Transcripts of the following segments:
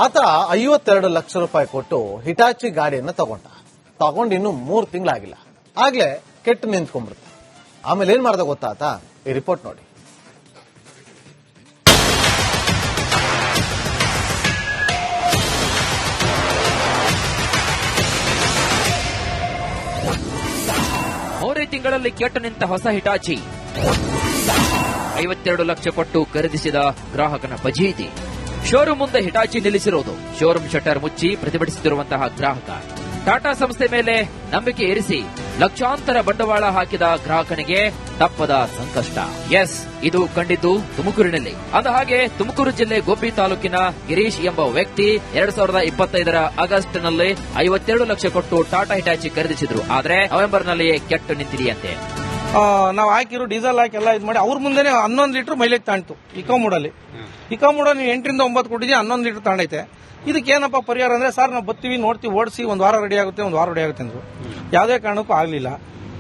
ಆತ 52 ಲಕ್ಷ ರೂಪಾಯಿ ಕೊಟ್ಟು ಹಿಟಾಚಿ ಗಾಡಿಯನ್ನ ತಗೊಂಡು ಇನ್ನು 3 ತಿಂಗಳಾಗಿಲ್ಲ. ಆಗ್ಲೇ ಕೆಟ್ಟು ನಿಂತ್ಕೊಂಡ್ಬಿಡುತ್ತೆ. ಆಮೇಲೆ ಏನ್ ಮಾಡ್ದ ಗೊತ್ತಾತ? ಈ ರಿಪೋರ್ಟ್ ನೋಡಿ. ಮೂರೇ ತಿಂಗಳಲ್ಲಿ ಕೆಟ್ಟು ನಿಂತ ಹೊಸ ಹಿಟಾಚಿ. 52 ಲಕ್ಷ ಕೊಟ್ಟು ಖರೀದಿಸಿದ ಗ್ರಾಹಕನ ಫಜೀತಿ. ಶೋರೂಮ್ ಮುಂದೆ ಹಿಟಾಚಿ ನಿಲ್ಲಿಸಿರುವುದು. ಶೋರೂಮ್ ಶಟರ್ ಮುಚ್ಚಿ ಪ್ರತಿಭಟಿಸುತ್ತಿರುವಂತಹ ಗ್ರಾಹಕ. ಟಾಟಾ ಸಂಸ್ಥೆ ಮೇಲೆ ನಂಬಿಕೆ ಇರಿಸಿ ಲಕ್ಷಾಂತರ ಬಂಡವಾಳ ಹಾಕಿದ ಗ್ರಾಹಕನಿಗೆ ತಪ್ಪದ ಸಂಕಷ್ಟ. ಎಸ್, ಇದು ಕಂಡಿದ್ದು ತುಮಕೂರಿನಲ್ಲಿ. ಅಂದಹಾಗೆ ತುಮಕೂರು ಜಿಲ್ಲೆ ಗುಬ್ಬಿ ತಾಲೂಕಿನ ಗಿರೀಶ್ ಎಂಬ ವ್ಯಕ್ತಿ 2025 ಆಗಸ್ಟ್ನಲ್ಲಿ 52 ಲಕ್ಷ ಕೊಟ್ಟು ಟಾಟಾ ಹಿಟಾಚಿ ಖರೀದಿಸಿದ್ರು. ಆದ್ರೆ ನವೆಂಬರ್ನಲ್ಲಿಯೇ ಕೆಟ್ಟು ನಿಂತಿದೆಯಂತೆ. ನಾವು ಹಾಕಿರೋ ಡೀಸೆಲ್ ಹಾಕಿ ಎಲ್ಲ ಇದು ಮಾಡಿ ಅವ್ರ ಮುಂದೆನೆ 11 ಲೀಟರ್ ಮೈಲೇಜ್ ತಾಣ್ತು. ಇಕೋ ಮೂಡಲ್ಲಿ ನೀವು 8 ರಿಂದ 9 ಕೊಟ್ಟಿದ್ದೀವಿ, 11 ಲೀಟರ್ ತಾಂಡೈತೆ. ಇದಕ್ಕೇನಪ್ಪ ಪರಿಹಾರ ಅಂದ್ರೆ, ಸರ್ ನಾವು ಬರ್ತೀವಿ, ನೋಡ್ತೀವಿ, ಓಡಿಸಿ ಒಂದು ವಾರ ರೆಡಿ ಆಗುತ್ತೆ ಅಂದ್ರು. ಯಾವುದೇ ಕಾರಣಕ್ಕೂ ಆಗಲಿಲ್ಲ.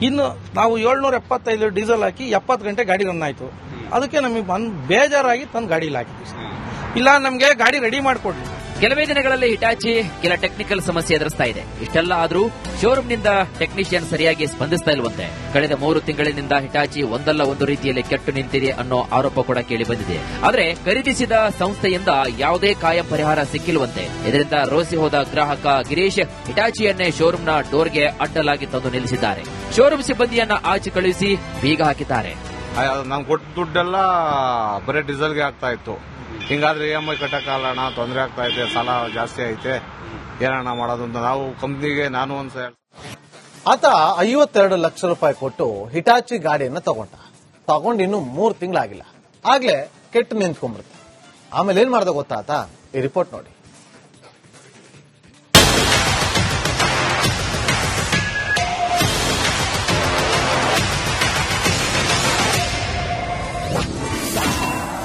ಇನ್ನು ನಾವು 775 ಡೀಸೆಲ್ ಹಾಕಿ 70 ಗಂಟೆ ಗಾಡಿ ರನ್ ಆಯ್ತು. ಅದಕ್ಕೆ ನಮಗೆ ಬೇಜಾರಾಗಿ ತಂದು ಗಾಡಿಲಿ ಹಾಕಿದ್ವಿ. ಇಲ್ಲ, ನಮಗೆ ಗಾಡಿ ರೆಡಿ ಮಾಡಿಕೊಡ್ಲಿ. ಕೆಲವೇ ದಿನಗಳಲ್ಲಿ ಹಿಟಾಚಿ ಕೆಲ ಟೆಕ್ನಿಕಲ್ ಸಮಸ್ಯೆ ಎದುರಿಸ್ತಾ ಇದೆ. ಇಷ್ಟೆಲ್ಲ ಆದ್ರೂ ಶೋರೂಮ್ನಿಂದ ಟೆಕ್ನಿಷಿಯನ್ ಸರಿಯಾಗಿ ಸ್ಪಂದಿಸ್ತಾ ಇಲ್ವಂತೆ. ಕಳೆದ 3 ತಿಂಗಳಿನಿಂದ ಹಿಟಾಚಿ ಒಂದಲ್ಲ ಒಂದು ರೀತಿಯಲ್ಲಿ ಕೆಟ್ಟು ನಿಂತಿದೆ ಅನ್ನೋ ಆರೋಪ ಕೂಡ ಕೇಳಿ ಬಂದಿದೆ. ಆದರೆ ಖರೀದಿಸಿದ ಸಂಸ್ಥೆಯಿಂದ ಯಾವುದೇ ಕಾಯಂ ಪರಿಹಾರ ಸಿಕ್ಕಿಲ್ವಂತೆ. ಇದರಿಂದ ರೋಸಿ ಹೋದ ಗ್ರಾಹಕ ಗಿರೀಶ್ ಹಿಟಾಚಿಯನ್ನೇ ಶೋರೂಮ್ನ ಡೋರ್ಗೆ ಅಡ್ಡಲಾಗಿ ತಂದು ನಿಲ್ಲಿಸಿದ್ದಾರೆ. ಶೋರೂಮ್ ಸಿಬ್ಬಂದಿಯನ್ನ ಆಚೆ ಕಳುಹಿಸಿ ಬೀಗ ಹಾಕಿದ್ದಾರೆ. ನಾನು ಕೊಟ್ಟ ದುಡ್ಡೆಲ್ಲ ಬರೀ ಡೀಸೆಲ್ಗೆ ಆಗ್ತಾ ಇತ್ತು. ಹಿಂಗಾದ್ರೆ EMI ಕಟ್ಟಕ್ಕಾಗಲ್ಲ, ತೊಂದರೆ ಆಗ್ತಾ ಐತೆ, ಸಾಲ ಜಾಸ್ತಿ ಐತೆ, ಏನಣ್ಣ ಮಾಡೋದು ಅಂತ ನಾವು ಕಂಪ್ನಿಗೆ ನಾನು ಒಂದ್ಸಲ. ಆತ 52 ಲಕ್ಷ ರೂಪಾಯಿ ಕೊಟ್ಟು ಹಿಟಾಚಿ ಗಾಡಿಯನ್ನ ತಗೊಂಡು ಇನ್ನು 3 ತಿಂಗಳಾಗಿಲ್ಲ. ಆಗ್ಲೇ ಕೆಟ್ಟು ನಿಂತ್ಕೊಂಡ್ಬಿಡುತ್ತೆ. ಆಮೇಲೆ ಏನ್ ಮಾಡ್ದ ಗೊತ್ತಾತ? ಈ ರಿಪೋರ್ಟ್ ನೋಡಿ.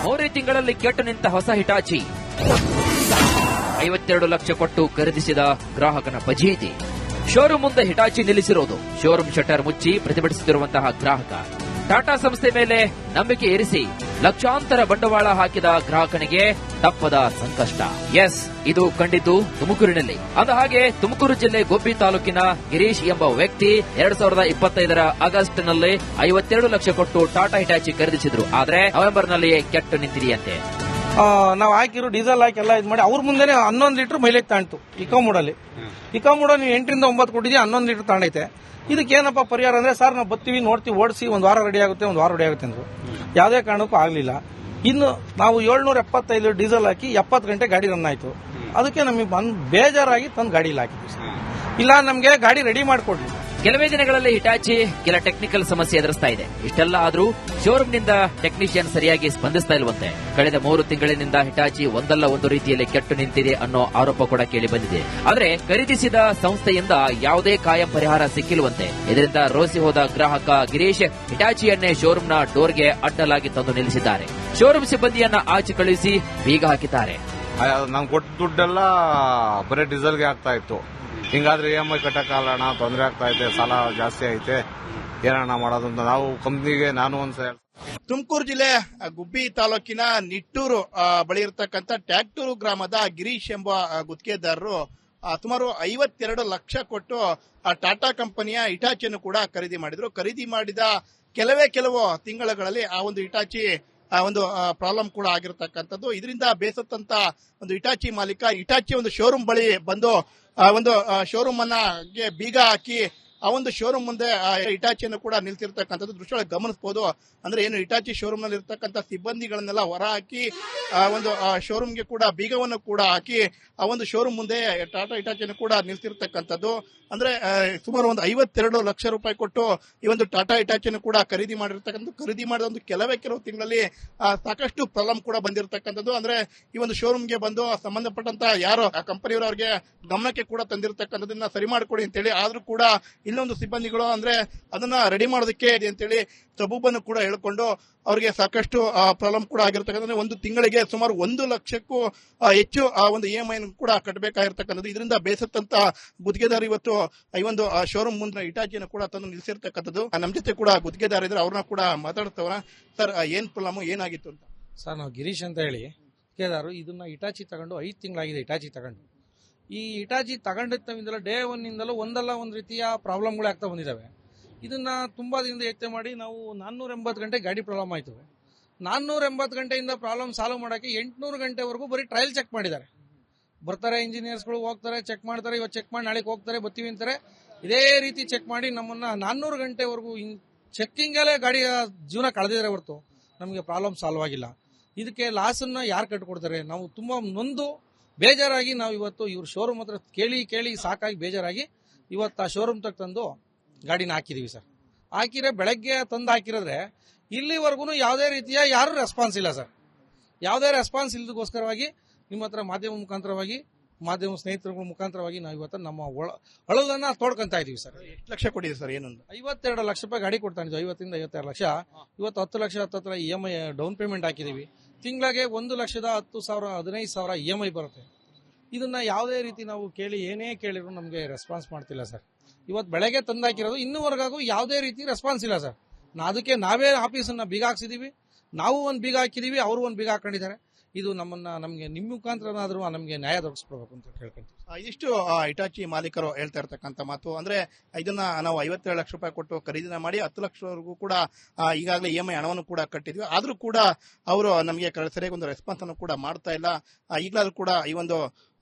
ಮೂರೇ ತಿಂಗಳಲ್ಲಿ ಕೆಟ್ಟು ನಿಂತ ಹೊಸ ಹಿಟಾಚಿ. 52 ಲಕ್ಷ ಕೊಟ್ಟು ಖರೀದಿಸಿದ ಗ್ರಾಹಕನ ಫಜೀತಿ. ಶೋರೂಮ್ ಮುಂದೆ ಹಿಟಾಚಿ ನಿಲ್ಲಿಸಿರುವುದು. ಶೋರೂಮ್ ಶಟರ್ ಮುಚ್ಚಿ ಪ್ರತಿಭಟಿಸುತ್ತಿರುವಂತಹ ಗ್ರಾಹಕ. ಟಾಟಾ ಸಂಸ್ಥೆ ಮೇಲೆ ನಂಬಿಕೆ ಇರಿಸಿ ಲಕ್ಷಾಂತರ ಬಂಡವಾಳ ಹಾಕಿದ ಗ್ರಾಹಕನಿಗೆ ತಪ್ಪದ ಸಂಕಷ್ಟ. ಎಸ್, ಇದು ಕಂಡಿದ್ದು ತುಮಕೂರಿನಲ್ಲಿ. ಅಂದಹಾಗೆ ತುಮಕೂರು ಜಿಲ್ಲೆ ಗುಬ್ಬಿ ತಾಲೂಕಿನ ಗಿರೀಶ್ ಎಂಬ ವ್ಯಕ್ತಿ 2025 ಆಗಸ್ಟ್ನಲ್ಲಿ 52 ಲಕ್ಷ ಕೊಟ್ಟು ಟಾಟಾ ಹಿಟಾಚಿ ಖರೀದಿಸಿದ್ರು. ಆದ್ರೆ ನವೆಂಬರ್ನಲ್ಲಿಯೇ ಕೆಟ್ಟು ನಿಂತಿದೆಯಂತೆ. ನಾವು ಹಾಕಿರೋ ಡೀಸೆಲ್ ಹಾಕಿ ಎಲ್ಲ ಇದು ಮಾಡಿ ಅವ್ರ ಮುಂದೆನೆ 11 ಲೀಟರ್ ಮೈಲೇಜ್ ತಾಣ್ತು. ಇಕೋ ಮೂಡಲ್ಲಿ ನೀವು 8 ರಿಂದ 9 ಕೊಟ್ಟಿದ್ದೀವಿ, 11 ಲೀಟರ್ ತಾಂಡೈತೆ. ಇದಕ್ಕೇನಪ್ಪ ಪರಿಹಾರ ಅಂದ್ರೆ, ಸರ್ ನಾವು ಬರ್ತೀವಿ, ನೋಡ್ತೀವಿ, ಓಡಿಸಿ ಒಂದು ವಾರ ರೆಡಿ ಆಗುತ್ತೆ ಅಂದ್ರು. ಯಾವುದೇ ಕಾರಣಕ್ಕೂ ಆಗಲಿಲ್ಲ. ಇನ್ನು ನಾವು 775 ಡೀಸೆಲ್ ಹಾಕಿ 70 ಗಂಟೆ ಗಾಡಿ ರನ್ ಆಯ್ತು. ಅದಕ್ಕೆ ನಮಗೆ ಬೇಜಾರಾಗಿ ತಂದು ಗಾಡಿಲಿ ಹಾಕಿದ್ವಿ. ಇಲ್ಲ, ನಮಗೆ ಗಾಡಿ ರೆಡಿ ಮಾಡಿಕೊಡ್ಲಿ. ಕೆಲವೇ ದಿನಗಳಲ್ಲಿ ಹಿಟಾಚಿ ಕೆಲ ಟೆಕ್ನಿಕಲ್ ಸಮಸ್ಯೆ ಎದುರಿಸ್ತಾ ಇದೆ. ಇಷ್ಟೆಲ್ಲ ಆದ್ರೂ ಶೋರೂಮ್ನಿಂದ ಟೆಕ್ನಿಷಿಯನ್ ಸರಿಯಾಗಿ ಸ್ಪಂದಿಸ್ತಾ ಇಲ್ವಂತೆ. ಕಳೆದ 3 ತಿಂಗಳಿನಿಂದ ಹಿಟಾಚಿ ಒಂದಲ್ಲ ಒಂದು ರೀತಿಯಲ್ಲಿ ಕೆಟ್ಟು ನಿಂತಿದೆ ಅನ್ನೋ ಆರೋಪ ಕೂಡ ಕೇಳಿ ಬಂದಿದೆ. ಆದರೆ ಖರೀದಿಸಿದ ಸಂಸ್ಥೆಯಿಂದ ಯಾವುದೇ ಕಾಯಂ ಪರಿಹಾರ ಸಿಕ್ಕಿಲ್ವಂತೆ. ಇದರಿಂದ ರೋಸಿ ಹೋದ ಗ್ರಾಹಕ ಗಿರೀಶ್ ಹಿಟಾಚಿಯನ್ನೇ ಶೋರೂಮ್ನ ಡೋರ್ಗೆ ಅಡ್ಡಲಾಗಿ ತಂದು ನಿಲ್ಲಿಸಿದ್ದಾರೆ. ಶೋರೂಮ್ ಸಿಬ್ಬಂದಿಯನ್ನ ಆಚೆ ಕಳುಹಿಸಿ ಬೀಗ ಹಾಕಿದ್ದಾರೆ. ನಾನು ಕೊಟ್ಟ ದುಡ್ಡೆಲ್ಲ ಬರೀ ಡೀಸೆಲ್ಗೆ ಆಗ್ತಾ ಇತ್ತು. ಹಿಂಗಾದ್ರೆ EMI ಕಟ್ಟಕ್ಕಾಗಲ್ಲ, ತೊಂದರೆ ಆಗ್ತಾ ಐತೆ, ಸಾಲ ಜಾಸ್ತಿ ಐತೆ, ಏನಣ್ಣ ಮಾಡೋದು ಅಂತ ನಾವು ಕಂಪ್ನಿಗೆ ನಾನು ಒಂದ್ಸಲ. ತುಮಕೂರು ಜಿಲ್ಲೆ ಗುಬ್ಬಿ ತಾಲೂಕಿನ ನಿಟ್ಟೂರು ಬಳಿ ಇರತಕ್ಕಂಥ ಟ್ಯಾಕ್ಟೂರು ಗ್ರಾಮದ ಗಿರೀಶ್ ಎಂಬ ಗುತ್ತಿಗೆದಾರರು ಸುಮಾರು 52 ಲಕ್ಷ ಕೊಟ್ಟು ಟಾಟಾ ಕಂಪನಿಯ ಹಿಟಾಚಿಯನ್ನು ಕೂಡ ಖರೀದಿ ಮಾಡಿದ್ರು. ಖರೀದಿ ಮಾಡಿದ ಕೆಲವು ತಿಂಗಳಲ್ಲಿ ಆ ಒಂದು ಹಿಟಾಚಿ ಒಂದು ಪ್ರಾಬ್ಲಮ್ ಕೂಡ ಆಗಿರತಕ್ಕಂಥದ್ದು. ಇದರಿಂದ ಬೇಸತ್ತಂತ ಒಂದು ಹಿಟಾಚಿ ಮಾಲೀಕ ಹಿಟಾಚಿ ಒಂದು ಶೋರೂಮ್ ಬಳಿ ಬಂದು ಒಂದು ಶೋರೂಮ್ ಬೀಗ ಹಾಕಿ ಆ ಒಂದು ಶೋರೂಮ್ ಮುಂದೆ ಹಿಟಾಚಿಯನ್ನು ಕೂಡ ನಿಲ್ಸಿರ್ತಕ್ಕಂಥದ್ದು ದೃಶ್ಯ ಗಮನಿಸಬಹುದು. ಅಂದ್ರೆ ಏನು ಹಿಟಾಚಿ ಶೋರೂಮ್ ನಲ್ಲಿ ಇರ್ತಕ್ಕಂಥ ಸಿಬ್ಬಂದಿಗಳನ್ನೆಲ್ಲ ಹೊರ ಹಾಕಿ ಒಂದು ಶೋರೂಮ್ಗೆ ಕೂಡ ಬೀಗವನ್ನು ಕೂಡ ಹಾಕಿ ಆ ಒಂದು ಶೋರೂಮ್ ಮುಂದೆ ಟಾಟಾ ಹಿಟಾಚಿಯನ್ನು ಕೂಡ ನಿಲ್ಸಿರ್ತಕ್ಕಂಥದ್ದು. ಅಂದ್ರೆ ಸುಮಾರು ಒಂದು 52 ಲಕ್ಷ ರೂಪಾಯಿ ಕೊಟ್ಟು ಈ ಒಂದು ಟಾಟಾ ಹಿಟಾಚಿಯನ್ನು ಕೂಡ ಖರೀದಿ ಮಾಡಿದ ಒಂದು ಕೆಲವು ತಿಂಗಳಲ್ಲಿ ಸಾಕಷ್ಟು ಪ್ರಾಬ್ಲಮ್ ಕೂಡ ಬಂದಿರತಕ್ಕಂಥದ್ದು. ಅಂದ್ರೆ ಈ ಒಂದು ಶೋರೂಮ್ಗೆ ಬಂದು ಸಂಬಂಧಪಟ್ಟಂತ ಯಾರು ಆ ಕಂಪನಿಯವರು ಅವ್ರಿಗೆ ಗಮನಕ್ಕೆ ಕೂಡ ತಂದಿರತಕ್ಕಂಥದನ್ನ ಸರಿ ಮಾಡಿಕೊಡಿ ಅಂತೇಳಿ, ಆದ್ರೂ ಕೂಡ ಇನ್ನೊಂದು ಸಿಬ್ಬಂದಿಗಳು ಅಂದ್ರೆ ಅದನ್ನ ರೆಡಿ ಮಾಡೋದಕ್ಕೆ ಅಂತೇಳಿ ಸಬೂಬನ್ನು ಕೂಡ ಹೇಳ್ಕೊಂಡು ಅವರಿಗೆ ಸಾಕಷ್ಟು ಪ್ರಾಬ್ಲಮ್ ಕೂಡ ಆಗಿರ್ತಕ್ಕಂಥ. ಒಂದು ತಿಂಗಳಿಗೆ ಸುಮಾರು 1 ಲಕ್ಷಕ್ಕೂ ಹೆಚ್ಚು ಆ ಒಂದು EMI ಕೂಡ ಕಟ್ಟಬೇಕಾಗಿರ್ತಕ್ಕಂಥದ್ದು. ಇದರಿಂದ ಬೇಸತ್ತಂತ ಗುತ್ತಿಗೆದಾರ ಇವತ್ತು ಈ ಒಂದು ಶೋರೂಮ್ ಮುಂದೆ ಹಿಟಾಚಿಯನ್ನು ಕೂಡ ತಂದು ನಿಲ್ಲಿಸಿರ್ತಕ್ಕಂಥದ್ದು. ನಮ್ಮ ಜೊತೆ ಕೂಡ ಗುತ್ತಿಗೆದಾರ ಇದ್ರೆ ಅವ್ರನ್ನ ಕೂಡ ಮಾತಾಡ್ತವ್ರ. ಸರ್, ಏನ್ ಪ್ರಾಬ್ಲಮ್ ಏನಾಗಿತ್ತು ಅಂತ? ಸರ್, ನಾವು ಗಿರೀಶ್ ಅಂತ ಹೇಳಿ ಕೇದಾರು ಇದನ್ನ ಇಟಾಚಿ ತಗೊಂಡು 5 ತಿಂಗಳಾಗಿದೆ. ಇಟಾಚಿ ತಗೊಂಡು ಈ ಇಟಾಚಿ ತಗೊಂಡಿದ್ದಲ್ಲ ಡೇ ಒನ್ನಿಂದಲೂ ಒಂದಲ್ಲ ಒಂದು ರೀತಿಯ ಪ್ರಾಬ್ಲಮ್ಗಳು ಆಗ್ತಾ ಬಂದಿದ್ದಾವೆ. ಇದನ್ನ ತುಂಬಾ ದಿನದಿಂದ ಯೋಚನೆ ಮಾಡಿ ನಾವು 480 ಗಂಟೆ ಗಾಡಿ ಪ್ರಾಬ್ಲಮ್ ಆಯ್ತು. 480 ಗಂಟೆಯಿಂದ ಪ್ರಾಬ್ಲಮ್ ಸಾಲ್ವ್ ಮಾಡೋಕ್ಕೆ 800 ಗಂಟೆವರೆಗೂ ಬರೀ ಟ್ರಯಲ್ ಚೆಕ್ ಮಾಡಿದ್ದಾರೆ. ಬರ್ತಾರೆ ಇಂಜಿನಿಯರ್ಸ್ಗಳು, ಹೋಗ್ತಾರೆ, ಚೆಕ್ ಮಾಡ್ತಾರೆ, ಇವತ್ತು ಚೆಕ್ ಮಾಡಿ ನಾಳೆಗೆ ಹೋಗ್ತಾರೆ, ಬರ್ತೀವಿ ಅಂತಾರೆ. ಇದೇ ರೀತಿ ಚೆಕ್ ಮಾಡಿ ನಮ್ಮನ್ನ 400 ಗಂಟೆವರೆಗೂ ಚೆಕ್ಕಿಂಗಲ್ಲೇ ಗಾಡಿಯ ಜೀವನ ಕಳೆದಿದ್ದಾರೆ ಹೊರತು ನಮಗೆ ಪ್ರಾಬ್ಲಮ್ ಸಾಲ್ವ್ ಆಗಿಲ್ಲ. ಇದಕ್ಕೆ ಲಾಸನ್ನ ಯಾರು ಕಟ್ಕೊಡ್ತಾರೆ? ನಾವು ತುಂಬಾ ನೊಂದು ಬೇಜಾರಾಗಿ ನಾವು ಇವತ್ತು ಇವ್ರ ಶೋರೂಮ್ ಹತ್ರ ಕೇಳಿ ಸಾಕಾಗಿ ಬೇಜಾರಾಗಿ ಇವತ್ತು ಆ ಶೋರೂಮ್ ತಕ್ಕ ತಂದು ಗಾಡಿನ ಹಾಕಿದೀವಿ ಸರ್. ಹಾಕಿದ್ರೆ ಬೆಳಗ್ಗೆ ತಂದು ಹಾಕಿರೋದ್ರೆ ಇಲ್ಲಿವರೆಗೂ ಯಾವುದೇ ರೀತಿಯ ಯಾರು ರೆಸ್ಪಾನ್ಸ್ ಇಲ್ಲ ಸರ್. ಯಾವುದೇ ರೆಸ್ಪಾನ್ಸ್ ಇಲ್ಲದಕ್ಕೋಸ್ಕರವಾಗಿ ನಿಮ್ಮ ಹತ್ರ ಮಾಧ್ಯಮ ಮುಖಾಂತರವಾಗಿ, ಮಾಧ್ಯಮ ಸ್ನೇಹಿತರ ಮುಖಾಂತರವಾಗಿ ನಾವು ಇವತ್ತು ನಮ್ಮ ಅಳಲನ್ನ ತೋಡ್ಕೊಂತ ಇದೀವಿ ಸರ್. ಎಷ್ಟು ಲಕ್ಷ ಕೊಟ್ಟಿದೆ ಸರ್? ಏನೊಂದು 52 ಲಕ್ಷ ರೂಪಾಯಿ ಗಾಡಿ ಕೊಡ್ತಾ ಇದ್ವಿ. 50 ಇಂದ 52 ಲಕ್ಷ. ಇವತ್ತು 10 ಲಕ್ಷ ಹತ್ತಿರ EMI ಡೌನ್ ಪೇಮೆಂಟ್ ಹಾಕಿದೀವಿ. ತಿಂಗಳಿಗೆ 1,10,000 15,000 EMI ಬರುತ್ತೆ. ಇದನ್ನ ಯಾವುದೇ ರೀತಿ ನಾವು ಏನೇ ಕೇಳಿದ್ರು ನಮಗೆ ರೆಸ್ಪಾನ್ಸ್ ಮಾಡ್ತಿಲ್ಲ ಸರ್. ಇವತ್ತು ಬೆಳಗ್ಗೆ ತಂದಾಕಿರೋದು ಇನ್ನೂವರೆಗೂ ಯಾವುದೇ ರೀತಿ ರೆಸ್ಪಾನ್ಸ್ ಇಲ್ಲ ಸರ್. ಅದಕ್ಕೆ ನಾವೇ ಆಫೀಸನ್ನ ಬೀಗ ಹಾಕ್ಸಿದೀವಿ. ನಾವು ಒಂದು ಬೀಗ ಹಾಕಿದೀವಿ, ಅವರು ಒಂದು ಬೀಗ ಹಾಕೊಂಡಿದ್ದಾರೆ. ಇದು ನಮಗೆ ನಿಮ್ಮ ಮುಖಾಂತರನಾದ್ರೂ ನಮಗೆ ನ್ಯಾಯ ದೊರಕಿಸ್ಕೊಡ್ಬೇಕು ಅಂತ ಕೇಳ್ಕೊಂತೀವಿ. ಇದಿಷ್ಟು ಇಟಾಚಿ ಮಾಲೀಕರು ಹೇಳ್ತಾ ಇರ್ತಕ್ಕಂಥ ಮಾತು. ಅಂದ್ರೆ ಇದನ್ನ ನಾವು 57 ಲಕ್ಷ ರೂಪಾಯಿ ಕೊಟ್ಟು ಖರೀದಿನ ಮಾಡಿ 10 ಲಕ್ಷವರೆಗೂ ಕೂಡ ಈಗಾಗಲೇ EMI ಹಣವನ್ನು ಕೂಡ ಕಟ್ಟಿದ್ವಿ. ಆದ್ರೂ ಕೂಡ ಅವರು ನಮಗೆ ಸರಿಯಾಗಿ ಒಂದು ರೆಸ್ಪಾನ್ಸ್ ಅನ್ನು ಕೂಡ ಮಾಡ್ತಾ ಇಲ್ಲ. ಈಗಲಾದ್ರೂ ಕೂಡ ಈ ಒಂದು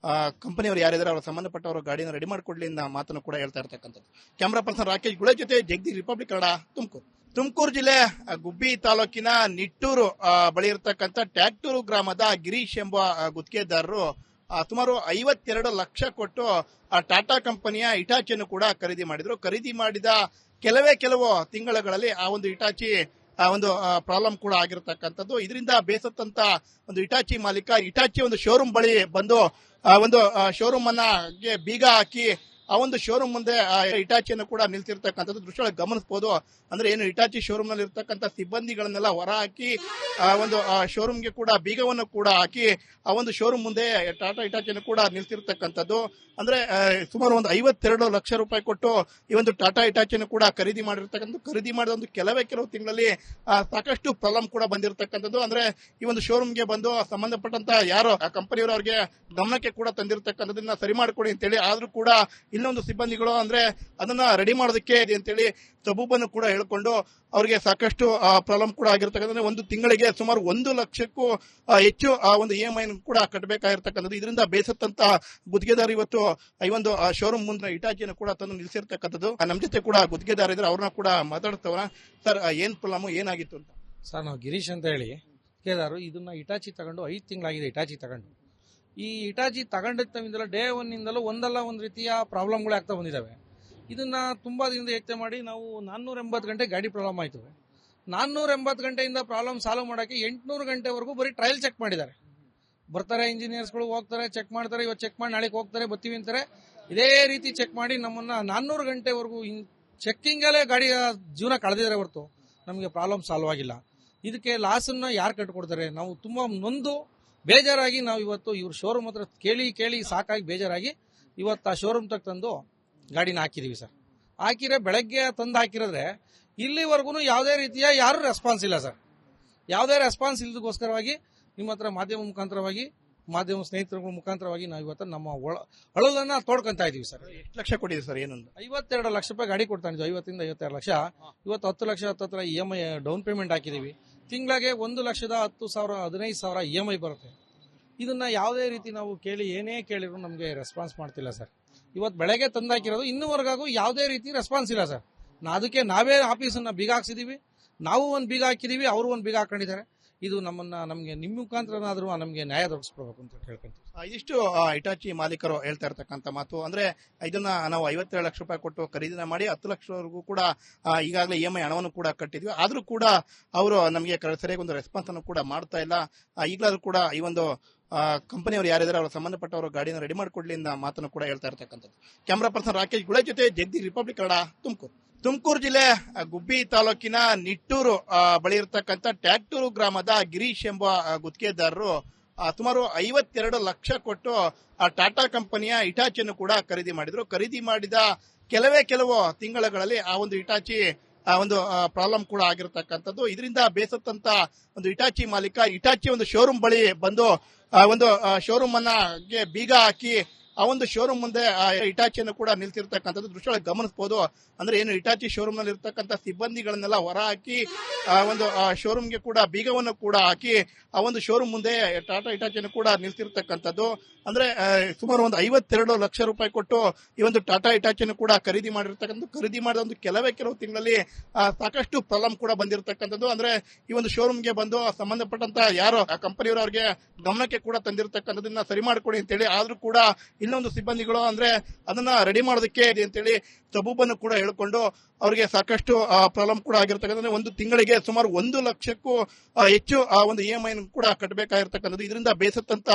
ಕಂಪನಿಯವರು ಯಾರಿದ್ದಾರೆ ಅವರು ಸಂಬಂಧಪಟ್ಟವರು ಗಾಡಿನ ರೆಡಿ ಮಾಡಿಕೊಡ್ಲಿ ಅಂತ ಮಾತನ್ನು ಕೂಡ ಹೇಳ್ತಾ ಇರ್ತಕ್ಕಂಥದ್ದು. ಕ್ಯಾಮರಾ ಪರ್ಸನ್ ರಾಕೇಶ್ ಗುಳೆ ಜೊತೆ ಜಗದೀಶ್, ರಿಪಬ್ಲಿಕ್ ಕನ್ನಡ, ತುಮಕೂರು ಜಿಲ್ಲೆ ಗುಬ್ಬಿ ತಾಲೂಕಿನ ನಿಟ್ಟೂರು ಬಳಿ ಇರತಕ್ಕಂಥ ಟ್ಯಾಕ್ಟೂರು ಗ್ರಾಮದ ಗಿರೀಶ್ ಎಂಬ ಗುತ್ತಿಗೆದಾರರು ಸುಮಾರು 52 ಲಕ್ಷ ಕೊಟ್ಟು ಟಾಟಾ ಕಂಪನಿಯ ಇಟಾಚಿಯನ್ನು ಕೂಡ ಖರೀದಿ ಮಾಡಿದ್ರು. ಖರೀದಿ ಮಾಡಿದ ಕೆಲವು ತಿಂಗಳುಗಳಲ್ಲಿ ಆ ಒಂದು ಇಟಾಚಿ ಒಂದು ಪ್ರಾಬ್ಲಮ್ ಕೂಡ ಆಗಿರತಕ್ಕಂಥದ್ದು. ಇದರಿಂದ ಬೇಸತ್ತಂತ ಒಂದು ಇಟಾಚಿ ಮಾಲೀಕ ಇಟಾಚಿ ಒಂದು ಶೋರೂಮ್ ಬಳಿ ಬಂದು ಒಂದು ಶೋರೂಮ್ ಅನ್ನ ಬೀಗ ಹಾಕಿ ಆ ಒಂದು ಶೋರೂಮ್ ಮುಂದೆ ಇಟಾಚಿಯನ್ನು ಕೂಡ ನಿಲ್ಸಿರ್ತಕ್ಕಂಥದ್ದು ದೃಶ್ಯ ಗಮನಿಸಬಹುದು. ಅಂದ್ರೆ ಏನು ಇಟಾಚಿ ಶೋರೂಮ್ ನಲ್ಲಿ ಇರ್ತಕ್ಕಂಥ ಸಿಬ್ಬಂದಿಗಳನ್ನೆಲ್ಲ ಹೊರ ಹಾಕಿ ಒಂದು ಶೋರೂಮ್ಗೆ ಕೂಡ ಬೀಗವನ್ನು ಕೂಡ ಹಾಕಿ ಆ ಒಂದು ಶೋರೂಮ್ ಮುಂದೆ ಟಾಟಾ ಇಟಾಚಿಯನ್ನು ಕೂಡ ನಿಲ್ಸಿರ್ತಕ್ಕಂಥದ್ದು. ಅಂದ್ರೆ ಸುಮಾರು ಒಂದು 52 ಲಕ್ಷ ರೂಪಾಯಿ ಕೊಟ್ಟು ಈ ಒಂದು ಟಾಟಾ ಇಟಾಚಿಯನ್ನು ಕೂಡ ಖರೀದಿ ಮಾಡಿದ ಒಂದು ಕೆಲವು ತಿಂಗಳಲ್ಲಿ ಸಾಕಷ್ಟು ಪ್ರಾಬ್ಲಮ್ ಕೂಡ ಬಂದಿರತಕ್ಕಂಥದ್ದು. ಅಂದ್ರೆ ಈ ಒಂದು ಶೋರೂಮ್ಗೆ ಬಂದು ಸಂಬಂಧಪಟ್ಟಂತ ಯಾರು ಆ ಕಂಪನಿಯವರು ಅವ್ರಿಗೆ ಗಮನಕ್ಕೆ ಕೂಡ ತಂದಿರತಕ್ಕಂಥದನ್ನ ಸರಿ ಮಾಡಿಕೊಡಿ ಅಂತೇಳಿ, ಆದ್ರೂ ಕೂಡ ಇನ್ನೊಂದು ಸಿಬ್ಬಂದಿಗಳು ಅಂದ್ರೆ ಅದನ್ನ ರೆಡಿ ಮಾಡೋದಕ್ಕೆ ಇದೆ ಅಂತೇಳಿ ಸಬೂಬನ್ನು ಕೂಡ ಹೇಳ್ಕೊಂಡು ಅವರಿಗೆ ಸಾಕಷ್ಟು ಪ್ರಾಬ್ಲಮ್ ಕೂಡ ಆಗಿರ್ತಕ್ಕಂಥ. ಒಂದು ತಿಂಗಳಿಗೆ ಸುಮಾರು 1 ಲಕ್ಷಕ್ಕೂ ಹೆಚ್ಚು ಆ ಒಂದು EMI ಕೂಡ ಕಟ್ಟಬೇಕಾಗಿರ್ತಕ್ಕಂಥದ್ದು. ಇದರಿಂದ ಬೇಸತ್ತಂತ ಗುತ್ತಿಗೆದಾರ ಇವತ್ತು ಈ ಒಂದು ಶೋರೂಮ್ ಮುಂದೆ ಇಟಾಚಿಯನ್ನು ಕೂಡ ತಂದು ನಿಲ್ಸಿರ್ತಕ್ಕಂಥದ್ದು. ನಮ್ಮ ಜೊತೆ ಕೂಡ ಗುತ್ತಿಗೆದಾರ ಇದ್ರೆ ಅವ್ರನ್ನ ಕೂಡ ಮಾತಾಡ್ತವನ. ಸರ್, ಏನ್ ಪ್ರಾಬ್ಲಮ್ ಏನಾಗಿತ್ತು ಅಂತ? ಸರ್, ನಾವು ಗಿರೀಶ್ ಅಂತ ಹೇಳಿ ಕೇದಾರು ಇದನ್ನ ಇಟಾಚಿ ತಗೊಂಡು 5 ತಿಂಗಳಾಗಿದೆ. ಇಟಾಚಿ ತಗೊಂಡು ಈ ಇಟಾಚಿ ತಗೊಂಡಿದ್ದಲ್ಲ ಡೇ ಒನ್ನಿಂದಲೂ ಒಂದಲ್ಲ ಒಂದು ರೀತಿಯ ಪ್ರಾಬ್ಲಮ್ಗಳು ಆಗ್ತಾ ಬಂದಿದ್ದಾವೆ. ಇದನ್ನ ತುಂಬಾ ದಿನದಿಂದ ಯೋಚನೆ ಮಾಡಿ ನಾವು 480 ಗಂಟೆ ಗಾಡಿ ಪ್ರಾಬ್ಲಮ್ ಆಯ್ತು. 480 ಗಂಟೆಯಿಂದ ಪ್ರಾಬ್ಲಮ್ ಸಾಲ್ವ್ ಮಾಡೋಕ್ಕೆ 800 ಗಂಟೆವರೆಗೂ ಬರೀ ಟ್ರಯಲ್ ಚೆಕ್ ಮಾಡಿದ್ದಾರೆ. ಬರ್ತಾರೆ ಇಂಜಿನಿಯರ್ಸ್ಗಳು, ಹೋಗ್ತಾರೆ, ಚೆಕ್ ಮಾಡ್ತಾರೆ, ಇವತ್ತು ಚೆಕ್ ಮಾಡಿ ನಾಳೆಗೆ ಹೋಗ್ತಾರೆ, ಬರ್ತೀವಿ ಅಂತಾರೆ. ಇದೇ ರೀತಿ ಚೆಕ್ ಮಾಡಿ ನಮ್ಮನ್ನ 400 ಗಂಟೆವರೆಗೂ ಚೆಕ್ಕಿಂಗಲ್ಲೇ ಗಾಡಿಯ ಜೀವನ ಕಳೆದಿದ್ದಾರೆ ಹೊರತು ನಮಗೆ ಪ್ರಾಬ್ಲಮ್ ಸಾಲ್ವ್ ಆಗಿಲ್ಲ. ಇದಕ್ಕೆ ಲಾಸನ್ನ ಯಾರು ಕಟ್ಕೊಡ್ತಾರೆ? ನಾವು ತುಂಬಾ ನೊಂದು ಬೇಜಾರಾಗಿ ನಾವು ಇವತ್ತು ಇವ್ರ ಶೋರೂಮ್ ಹತ್ರ ಕೇಳಿ ಸಾಕಾಗಿ ಬೇಜಾರಾಗಿ ಇವತ್ತು ಆ ಶೋರೂಮ್ ತಕ್ಕ ತಂದು ಗಾಡಿನ ಹಾಕಿದೀವಿ ಸರ್. ಹಾಕಿದ್ರೆ ಬೆಳಗ್ಗೆ ತಂದು ಹಾಕಿರೋದ್ರೆ ಇಲ್ಲಿವರೆಗೂ ಯಾವುದೇ ರೀತಿಯ ಯಾರು ರೆಸ್ಪಾನ್ಸ್ ಇಲ್ಲ ಸರ್. ಯಾವುದೇ ರೆಸ್ಪಾನ್ಸ್ ಇಲ್ಲದಕ್ಕೋಸ್ಕರವಾಗಿ ನಿಮ್ಮ ಹತ್ರ ಮಾಧ್ಯಮ ಮುಖಾಂತರವಾಗಿ, ಮಾಧ್ಯಮ ಸ್ನೇಹಿತರ ಮುಖಾಂತರವಾಗಿ ನಾವು ಇವತ್ತು ನಮ್ಮ ಅಳಲನ್ನ ತೋಡ್ಕೊಂತ ಇದೀವಿ ಸರ್. ಎಷ್ಟು ಲಕ್ಷ ಕೊಟ್ಟಿದೆ ಸರ್? ಏನೊಂದು 52 ಲಕ್ಷ ರೂಪಾಯಿ ಗಾಡಿ ಕೊಡ್ತಾ ಇದ್ವಿ. 50 ಇಂದ 52 ಲಕ್ಷ. ಇವತ್ತು 10 ಲಕ್ಷ ಹತ್ತಿರ EMI ಡೌನ್ ಪೇಮೆಂಟ್ ಹಾಕಿದೀವಿ. ತಿಂಗಳಿಗೆ 1,10,000 15,000 EMI ಬರುತ್ತೆ. ಇದನ್ನ ಯಾವುದೇ ರೀತಿ ನಾವು ಏನೇ ಕೇಳಿದ್ರು ನಮಗೆ ರೆಸ್ಪಾನ್ಸ್ ಮಾಡ್ತಿಲ್ಲ ಸರ್. ಇವತ್ತು ಬೆಳಗ್ಗೆ ತಂದಾಕಿರೋದು ಇನ್ನೂವರೆಗೂ ಯಾವುದೇ ರೀತಿ ರೆಸ್ಪಾನ್ಸ್ ಇಲ್ಲ ಸರ್. ಅದಕ್ಕೆ ನಾವೇ ಆಫೀಸನ್ನ ಬೀಗ ಹಾಕ್ಸಿದೀವಿ. ನಾವು ಒಂದು ಬೀಗ ಹಾಕಿದೀವಿ, ಅವರು ಒಂದು ಬೀಗ ಹಾಕೊಂಡಿದ್ದಾರೆ. ಇದು ನಮಗೆ ನಿಮ್ಮ ಮುಖಾಂತರನಾದ್ರೂ ನಮಗೆ ನ್ಯಾಯ ದೊರಕಿಸ್ಕೊಡ್ಬೇಕು ಅಂತ ಕೇಳ್ಕೊಂತೀವಿ. ಇದಿಷ್ಟು ಇಟಾಚಿ ಮಾಲೀಕರು ಹೇಳ್ತಾ ಇರ್ತಕ್ಕಂಥ ಮಾತು. ಅಂದ್ರೆ ಇದನ್ನ ನಾವು 57 ಲಕ್ಷ ರೂಪಾಯಿ ಕೊಟ್ಟು ಖರೀದಿನ ಮಾಡಿ 10 ಲಕ್ಷವರೆಗೂ ಕೂಡ ಈಗಾಗಲೇ EMI ಹಣವನ್ನು ಕೂಡ ಕಟ್ಟಿದ್ವಿ. ಆದ್ರೂ ಕೂಡ ಅವರು ನಮಗೆ ಸರಿಯಾಗಿ ಒಂದು ರೆಸ್ಪಾನ್ಸ್ ಅನ್ನು ಕೂಡ ಮಾಡ್ತಾ ಇಲ್ಲ. ಈಗಲಾದ್ರೂ ಕೂಡ ಈ ಒಂದು ಕಂಪನಿಯವರು ಯಾರಿದ್ದಾರೆ ಅವರು ಸಂಬಂಧಪಟ್ಟವರು ಗಾಡಿನ ರೆಡಿ ಮಾಡಿಕೊಡ್ಲಿ ಅಂತ ಮಾತನ್ನು ಕೂಡ ಹೇಳ್ತಾ ಇರ್ತಕ್ಕಂಥದ್ದು. ಕ್ಯಾಮರಾ ಪರ್ಸನ್ ರಾಕೇಶ್ ಗುಳೆ ಜೊತೆ ಜಗದೀಶ್, ರಿಪಬ್ಲಿಕ್ ಕನ್ನಡ, ತುಮಕೂರು ಜಿಲ್ಲೆ ಗುಬ್ಬಿ ತಾಲೂಕಿನ ನಿಟ್ಟೂರು ಬಳಿ ಇರತಕ್ಕಂಥ ಟ್ಯಾಕ್ಟೂರು ಗ್ರಾಮದ ಗಿರೀಶ್ ಎಂಬ ಗುತ್ತಿಗೆದಾರರು ಸುಮಾರು 52 ಲಕ್ಷ ಕೊಟ್ಟು ಟಾಟಾ ಕಂಪನಿಯ ಇಟಾಚಿಯನ್ನು ಕೂಡ ಖರೀದಿ ಮಾಡಿದ್ರು. ಖರೀದಿ ಮಾಡಿದ ಕೆಲವು ತಿಂಗಳುಗಳಲ್ಲಿ ಆ ಒಂದು ಇಟಾಚಿ ಒಂದು ಪ್ರಾಬ್ಲಮ್ ಕೂಡ ಆಗಿರತಕ್ಕಂಥದ್ದು. ಇದರಿಂದ ಬೇಸತ್ತಂತ ಒಂದು ಹಿಟಾಚಿ ಮಾಲೀಕ ಹಿಟಾಚಿ ಒಂದು ಶೋರೂಮ್ ಬಳಿ ಬಂದು ಒಂದು ಶೋರೂಮ್ ಅನ್ನ ಬೀಗ ಹಾಕಿ ಆ ಒಂದು ಶೋರೂಮ್ ಮುಂದೆ ಹಿಟಾಚಿಯನ್ನು ಕೂಡ ನಿಲ್ಸಿರ್ತಕ್ಕಂಥದ್ದು ದೃಶ್ಯ ಗಮನಿಸಬಹುದು. ಅಂದ್ರೆ ಏನು ಹಿಟಾಚಿ ಶೋರೂಮ್ ನಲ್ಲಿ ಇರ್ತಕ್ಕಂಥ ಸಿಬ್ಬಂದಿಗಳನ್ನೆಲ್ಲ ಹೊರ ಹಾಕಿ ಒಂದು ಶೋರೂಮ್ಗೆ ಕೂಡ ಬೀಗವನ್ನು ಕೂಡ ಹಾಕಿ ಆ ಒಂದು ಶೋರೂಮ್ ಮುಂದೆ ಟಾಟಾ ಹಿಟಾಚಿಯನ್ನು ಕೂಡ ನಿಲ್ಸಿರ್ತಕ್ಕಂಥದ್ದು. ಅಂದ್ರೆ ಸುಮಾರು ಒಂದು 52 ಲಕ್ಷ ರೂಪಾಯಿ ಕೊಟ್ಟು ಈ ಒಂದು ಟಾಟಾ ಹಿಟಾಚಿಯನ್ನು ಕೂಡ ಖರೀದಿ ಮಾಡಿದ ಒಂದು ಕೆಲವು ತಿಂಗಳಲ್ಲಿ ಸಾಕಷ್ಟು ಪ್ರಾಬ್ಲಮ್ ಕೂಡ ಬಂದಿರತಕ್ಕಂಥದ್ದು. ಅಂದ್ರೆ ಈ ಒಂದು ಶೋರೂಮ್ಗೆ ಬಂದು ಸಂಬಂಧಪಟ್ಟಂತ ಯಾರು ಆ ಕಂಪನಿಯವರು ಅವ್ರಿಗೆ ಗಮನಕ್ಕೆ ಕೂಡ ತಂದಿರತಕ್ಕಂಥದನ್ನ ಸರಿ ಮಾಡಿಕೊಡಿ ಅಂತೇಳಿ, ಆದ್ರೂ ಕೂಡ ಇನ್ನೊಂದು ಸಿಬ್ಬಂದಿಗಳು ಅಂದ್ರೆ ಅದನ್ನ ರೆಡಿ ಮಾಡೋದಕ್ಕೆ ಇದೆ ಅಂತೇಳಿ ಸಬೂಬನ್ನು ಕೂಡ ಹೇಳ್ಕೊಂಡು ಅವರಿಗೆ ಸಾಕಷ್ಟು ಪ್ರಾಬ್ಲಮ್ ಕೂಡ ಆಗಿರ್ತಕ್ಕಂಥ. ಒಂದು ತಿಂಗಳಿಗೆ ಸುಮಾರು 1 ಲಕ್ಷಕ್ಕೂ ಹೆಚ್ಚು ಆ ಒಂದು EMI ಕೂಡ ಕಟ್ಟಬೇಕಾಗಿರ್ತಕ್ಕಂಥದ್ದು. ಇದರಿಂದ ಬೇಸತ್ತಂತ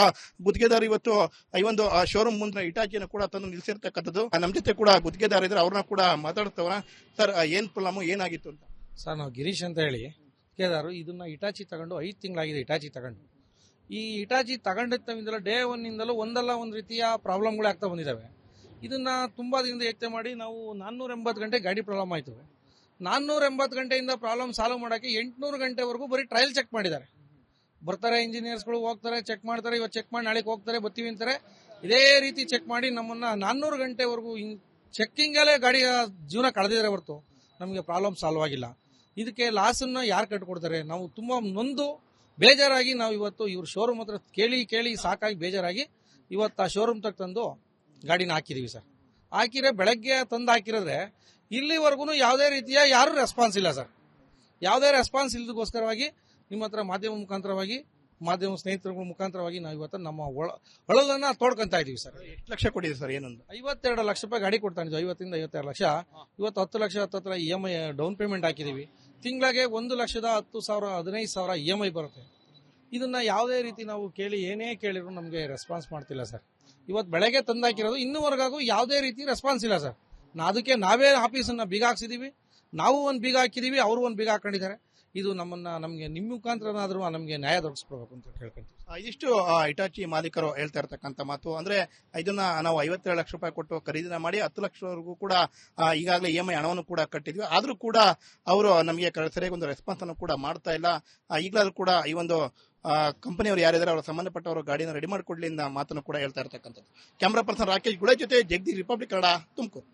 ಗುತ್ತಿಗೆದಾರ ಇವತ್ತು ಈ ಒಂದು ಶೋರೂಮ್ ಮುಂದೆ ಹಿಟಾಚಿಯನ್ನು ಕೂಡ ತಂದು ನಿಲ್ಸಿರ್ತಕ್ಕಂಥದ್ದು. ನಮ್ಮ ಜೊತೆ ಕೂಡ ಗುತ್ತಿಗೆದಾರ ಇದ್ರೆ ಅವ್ರನ್ನ ಕೂಡ ಮಾತಾಡ್ತವ್ರ. ಸರ್, ಏನ್ ಪ್ರಾಬ್ಲಮ್ ಏನಾಗಿತ್ತು ಅಂತ? ಸರ್, ನಾವು ಗಿರೀಶ್ ಅಂತ ಹೇಳಿ ಗುತ್ತಿಗೆದಾರರು. ಇದನ್ನ ಹಿಟಾಚಿ ತಗೊಂಡು 5 ತಿಂಗಳಾಗಿದೆ. ಹಿಟಾಚಿ ತಗೊಂಡು ಈ ಹಿಟಾಚಿ ತಗೊಂಡಿದ್ದಲ್ಲ ಡೇ ಒನ್ನಿಂದಲೂ ಒಂದಲ್ಲ ಒಂದು ರೀತಿಯ ಪ್ರಾಬ್ಲಮ್ಗಳು ಆಗ್ತಾ ಬಂದಿದ್ದಾವೆ. ಇದನ್ನ ತುಂಬಾ ದಿನದಿಂದ ಯೋಚನೆ ಮಾಡಿ ನಾವು 480 ಗಂಟೆ ಗಾಡಿ ಪ್ರಾಬ್ಲಮ್ ಆಯ್ತು. 480 ಗಂಟೆಯಿಂದ ಪ್ರಾಬ್ಲಮ್ ಸಾಲ್ವ್ ಮಾಡೋಕ್ಕೆ 800 ಗಂಟೆವರೆಗೂ ಬರೀ ಟ್ರಯಲ್ ಚೆಕ್ ಮಾಡಿದ್ದಾರೆ. ಬರ್ತಾರೆ ಇಂಜಿನಿಯರ್ಸ್ಗಳು, ಹೋಗ್ತಾರೆ, ಚೆಕ್ ಮಾಡ್ತಾರೆ, ಇವತ್ತು ಚೆಕ್ ಮಾಡಿ ನಾಳೆಗೆ ಹೋಗ್ತಾರೆ, ಬರ್ತೀವಿ ಅಂತಾರೆ. ಇದೇ ರೀತಿ ಚೆಕ್ ಮಾಡಿ ನಮ್ಮನ್ನ 400 ಗಂಟೆವರೆಗೂ ಚೆಕ್ಕಿಂಗಲ್ಲೇ ಗಾಡಿಯ ಜೀವನ ಕಳೆದಿದ್ದಾರೆ ಹೊರತು ನಮಗೆ ಪ್ರಾಬ್ಲಮ್ ಸಾಲ್ವ್ ಆಗಿಲ್ಲ. ಇದಕ್ಕೆ ಲಾಸನ್ನ ಯಾರು ಕಟ್ಕೊಡ್ತಾರೆ? ನಾವು ತುಂಬಾ ನೊಂದು ಬೇಜಾರಾಗಿ ನಾವು ಇವತ್ತು ಇವ್ರ ಶೋರೂಮ್ ಹತ್ರ ಕೇಳಿ ಸಾಕಾಗಿ ಬೇಜಾರಾಗಿ ಇವತ್ತು ಆ ಶೋರೂಮ್ ತಕ್ಕ ತಂದು ಗಾಡಿನ ಹಾಕಿದೀವಿ ಸರ್. ಹಾಕಿದ್ರೆ ಬೆಳಗ್ಗೆ ತಂದು ಹಾಕಿರೋದ್ರೆ ಇಲ್ಲಿವರೆಗೂ ಯಾವುದೇ ರೀತಿಯ ಯಾರು ರೆಸ್ಪಾನ್ಸ್ ಇಲ್ಲ ಸರ್. ಯಾವುದೇ ರೆಸ್ಪಾನ್ಸ್ ಇಲ್ಲದಕ್ಕೋಸ್ಕರವಾಗಿ ನಿಮ್ಮ ಹತ್ರ ಮಾಧ್ಯಮ ಸ್ನೇಹಿತರ ಮುಖಾಂತರವಾಗಿ ನಾವು ಇವತ್ತು ನಮ್ಮ ಒಳಲನ್ನ ತೋಡ್ಕೊಂತ ಇದೀವಿ ಸರ್. ಎಷ್ಟು ಲಕ್ಷ ಕೊಟ್ಟಿದೆ ಸರ್? ಏನೊಂದು 52 ಲಕ್ಷ ರೂಪಾಯಿ ಗಾಡಿ ಕೊಡ್ತಾ ಇದ್ವಿ. 50 ಇಂದ 52 ಲಕ್ಷ. ಇವತ್ತು 10 ಲಕ್ಷ ಹತ್ತಿರ EMI ಡೌನ್ ಪೇಮೆಂಟ್ ಹಾಕಿದೀವಿ. ತಿಂಗಳಿಗೆ 1,10,000 15,000 EMI ಬರುತ್ತೆ. ಇದನ್ನ ಯಾವುದೇ ರೀತಿ ನಾವು ಏನೇ ಕೇಳಿದ್ರು ನಮಗೆ ರೆಸ್ಪಾನ್ಸ್ ಮಾಡ್ತಿಲ್ಲ ಸರ್. ಇವತ್ತು ಬೆಳಗ್ಗೆ ತಂದಾಕಿರೋದು ಇನ್ನೂವರೆಗೂ ಯಾವುದೇ ರೀತಿ ರೆಸ್ಪಾನ್ಸ್ ಇಲ್ಲ ಸರ್. ಅದಕ್ಕೆ ನಾವೇ ಆಫೀಸನ್ನ ಬೀಗ ಹಾಕ್ಸಿದೀವಿ. ನಾವು ಒಂದು ಬೀಗ ಹಾಕಿದೀವಿ, ಅವರು ಒಂದು ಬೀಗ ಹಾಕೊಂಡಿದ್ದಾರೆ. ಇದು ನಮಗೆ ನಿಮ್ಮ ಮುಖಾಂತರನಾದ್ರೂ ನಮಗೆ ನ್ಯಾಯ ದೊರಕಿಸ್ಕೊಡ್ಬೇಕು ಅಂತ ಕೇಳ್ಕೊಂತೀವಿ. ಇದಿಷ್ಟು ಹಿಟಾಚಿ ಮಾಲೀಕರು ಹೇಳ್ತಾ ಇರ್ತಕ್ಕಂಥ ಮಾತು. ಅಂದ್ರೆ ಇದನ್ನ ನಾವು 52 ಲಕ್ಷ ರೂಪಾಯಿ ಕೊಟ್ಟು ಖರೀದಿನ ಮಾಡಿ 10 ಲಕ್ಷವರೆಗೂ ಕೂಡ ಈಗಾಗಲೇ EMI ಹಣವನ್ನು ಕೂಡ ಕಟ್ಟಿದ್ವಿ. ಆದ್ರೂ ಕೂಡ ಅವರು ನಮಗೆ ಸರಿಯಾಗಿ ಒಂದು ರೆಸ್ಪಾನ್ಸ್ ಅನ್ನು ಕೂಡ ಮಾಡ್ತಾ ಇಲ್ಲ. ಈಗಲಾದ್ರೂ ಕೂಡ ಈ ಒಂದು ಕಂಪನಿಯವರು ಯಾರಿದ್ದಾರೆ ಅವರ ಸಂಬಂಧಪಟ್ಟವರು ಗಾಡಿನ ರೆಡಿ ಮಾಡಿಕೊಡ್ಲಿ ಅಂತ ಮಾತನ್ನು ಕೂಡ ಹೇಳ್ತಾ ಇರ್ತಕ್ಕಂಥದ್ದು. ಕ್ಯಾಮರಾ ಪರ್ಸನ್ ರಾಕೇಶ್ ಗುಳೆ ಜೊತೆ ಜಗದೀಶ್, ರಿಪಬ್ಲಿಕ್ ಕನ್ನಡ, ತುಮಕೂರು.